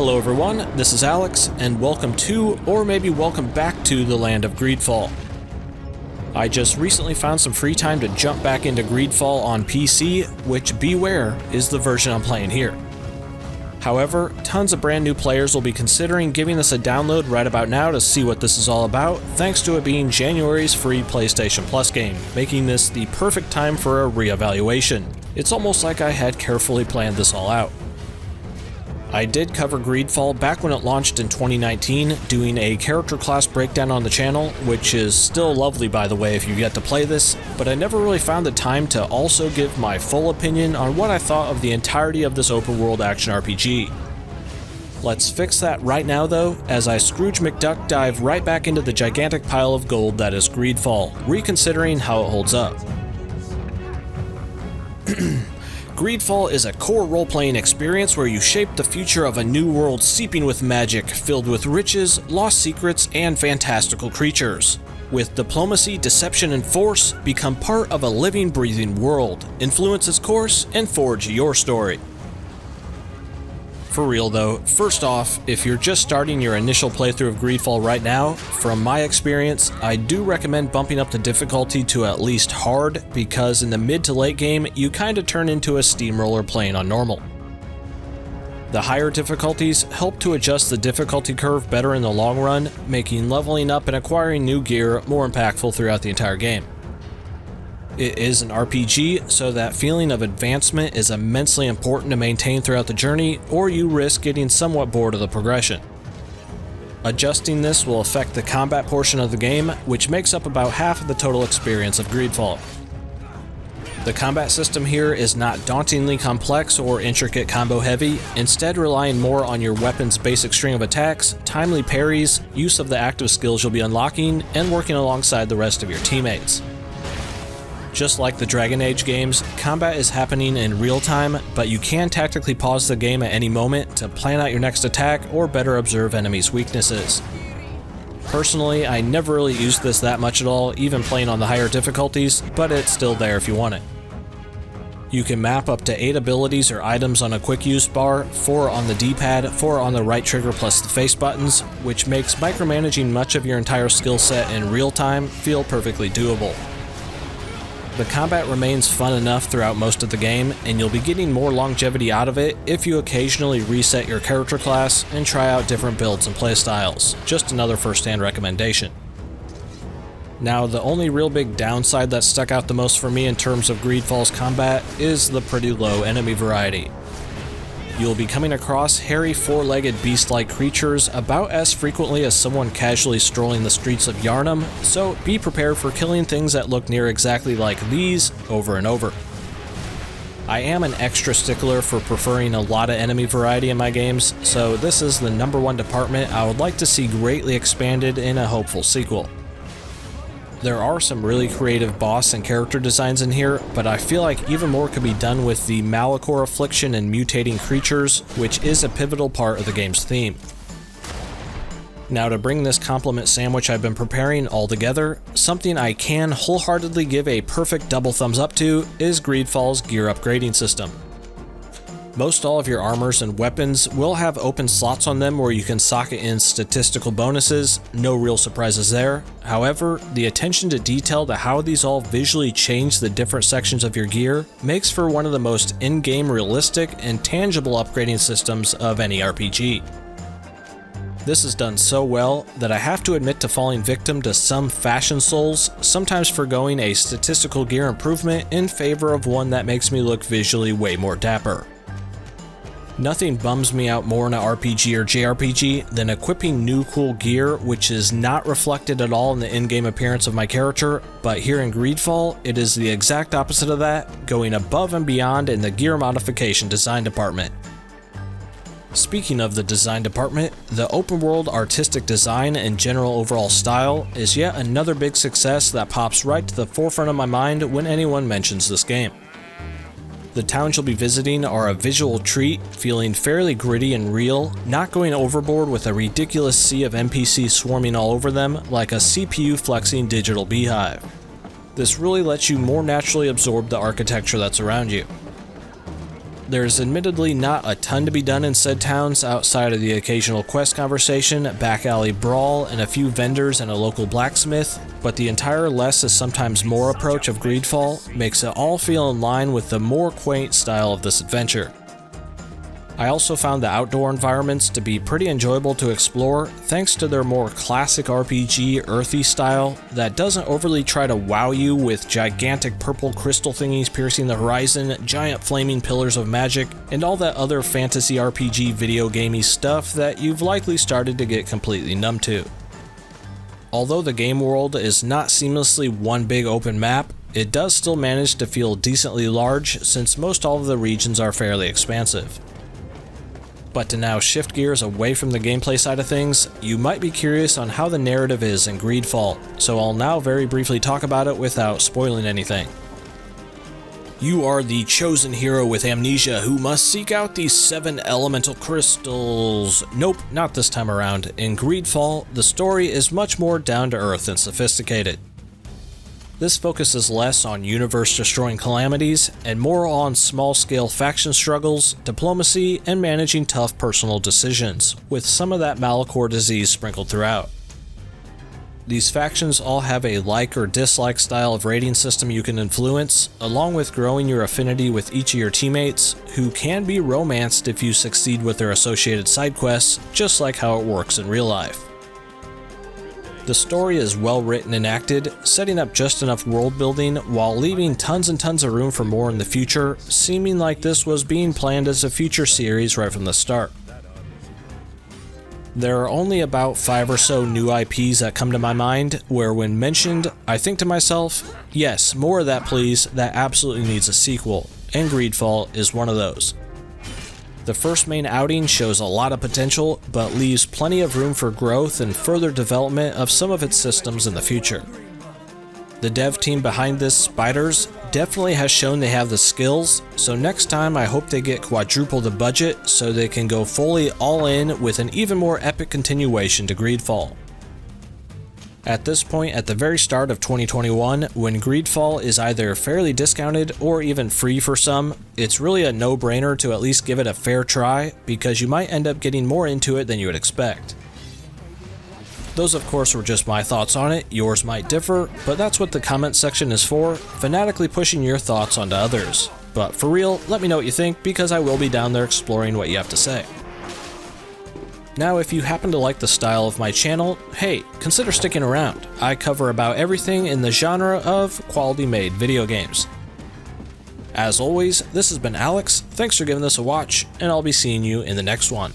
Hello everyone, this is Alex, and welcome to, or maybe welcome back to, the land of Greedfall. I just recently found some free time to jump back into Greedfall on PC, which, beware, is the version I'm playing here. However, tons of brand new players will be considering giving this a download right about now to see what this is all about, thanks to it being January's free PlayStation Plus game, making this the perfect time for a re-evaluation. It's almost like I had carefully planned this all out. I did cover Greedfall back when it launched in 2019, doing a character class breakdown on the channel, which is still lovely by the way if you've yet to play this, but I never really found the time to also give my full opinion on what I thought of the entirety of this open world action RPG. Let's fix that right now though, as I Scrooge McDuck dive right back into the gigantic pile of gold that is Greedfall, reconsidering how it holds up. Greedfall is a core role-playing experience where you shape the future of a new world seeping with magic, filled with riches, lost secrets, and fantastical creatures. With diplomacy, deception, and force, become part of a living, breathing world, influence its course, and forge your story. For real though, first off, if you're just starting your initial playthrough of Greedfall right now, from my experience, I do recommend bumping up the difficulty to at least hard, because in the mid to late game, you kinda turn into a steamroller playing on normal. The higher difficulties help to adjust the difficulty curve better in the long run, making leveling up and acquiring new gear more impactful throughout the entire game. It is an RPG, so that feeling of advancement is immensely important to maintain throughout the journey, or you risk getting somewhat bored of the progression. Adjusting this will affect the combat portion of the game, which makes up about half of the total experience of Greedfall. The combat system here is not dauntingly complex or intricate combo heavy, instead relying more on your weapon's basic string of attacks, timely parries, use of the active skills you'll be unlocking, and working alongside the rest of your teammates. Just like the Dragon Age games, combat is happening in real time, but you can tactically pause the game at any moment to plan out your next attack or better observe enemies' weaknesses. Personally, I never really used this that much at all, even playing on the higher difficulties, but it's still there if you want it. You can map up to 8 abilities or items on a quick use bar, 4 on the D-pad, 4 on the right trigger plus the face buttons, which makes micromanaging much of your entire skill set in real time feel perfectly doable. The combat remains fun enough throughout most of the game, and you'll be getting more longevity out of it if you occasionally reset your character class and try out different builds and playstyles. Just another first-hand recommendation. Now, the only real big downside that stuck out the most for me in terms of Greedfall's combat is the pretty low enemy variety. You'll be coming across hairy, four-legged beast-like creatures about as frequently as someone casually strolling the streets of Yharnam, so be prepared for killing things that look near exactly like these over and over. I am an extra stickler for preferring a lot of enemy variety in my games, so this is the #1 department I would like to see greatly expanded in a hopeful sequel. There are some really creative boss and character designs in here, but I feel like even more could be done with the Malachor affliction and mutating creatures, which is a pivotal part of the game's theme. Now, to bring this compliment sandwich I've been preparing all together, something I can wholeheartedly give a perfect double thumbs up to is Greedfall's gear upgrading system. Most all of your armors and weapons will have open slots on them where you can socket in statistical bonuses, no real surprises there. However, the attention to detail to how these all visually change the different sections of your gear makes for one of the most in-game realistic and tangible upgrading systems of any RPG. This is done so well that I have to admit to falling victim to some fashion souls, sometimes forgoing a statistical gear improvement in favor of one that makes me look visually way more dapper. Nothing bums me out more in an RPG or JRPG than equipping new cool gear which is not reflected at all in the in-game appearance of my character, but here in Greedfall, it is the exact opposite of that, going above and beyond in the gear modification design department. Speaking of the design department, the open world artistic design and general overall style is yet another big success that pops right to the forefront of my mind when anyone mentions this game. The towns you'll be visiting are a visual treat, feeling fairly gritty and real, not going overboard with a ridiculous sea of NPCs swarming all over them like a CPU flexing digital beehive. This really lets you more naturally absorb the architecture that's around you. there's admittedly not a ton to be done in said towns outside of the occasional quest conversation, back alley brawl, and a few vendors and a local blacksmith, but the entire less is sometimes more approach of Greedfall makes it all feel in line with the more quaint style of this adventure. I also found the outdoor environments to be pretty enjoyable to explore thanks to their more classic RPG earthy style that doesn't overly try to wow you with gigantic purple crystal thingies piercing the horizon, giant flaming pillars of magic, and all that other fantasy RPG video gamey stuff that you've likely started to get completely numb to. Although the game world is not seamlessly one big open map, it does still manage to feel decently large since most all of the regions are fairly expansive. But to now shift gears away from the gameplay side of things, you might be curious on how the narrative is in Greedfall, so I'll now very briefly talk about it without spoiling anything. You are the chosen hero with amnesia who must seek out these 7 elemental crystals. Nope, not this time around. In Greedfall, the story is much more down to earth and sophisticated. This focuses less on universe-destroying calamities and more on small-scale faction struggles, diplomacy, and managing tough personal decisions, with some of that Malachor disease sprinkled throughout. These factions all have a like or dislike style of rating system you can influence, along with growing your affinity with each of your teammates, who can be romanced if you succeed with their associated side quests, just like how it works in real life. The story is well written and acted, setting up just enough world building while leaving tons and tons of room for more in the future, seeming like this was being planned as a future series right from the start. There are only about 5 or so new IPs that come to my mind, where when mentioned, I think to myself, yes, more of that please, that absolutely needs a sequel, and Greedfall is one of those. The first main outing shows a lot of potential, but leaves plenty of room for growth and further development of some of its systems in the future. The dev team behind this, Spiders, definitely has shown they have the skills, so next time I hope they get quadruple the budget so they can go fully all in with an even more epic continuation to Greedfall. At this point at the very start of 2021, when Greedfall is either fairly discounted or even free for some, it's really a no-brainer to at least give it a fair try, because you might end up getting more into it than you would expect. Those of course were just my thoughts on it, yours might differ, but that's what the comment section is for, fanatically pushing your thoughts onto others. But for real, let me know what you think, because I will be down there exploring what you have to say. Now, if you happen to like the style of my channel, hey, consider sticking around. I cover about everything in the genre of quality-made video games. As always, this has been Alex, thanks for giving this a watch, and I'll be seeing you in the next one.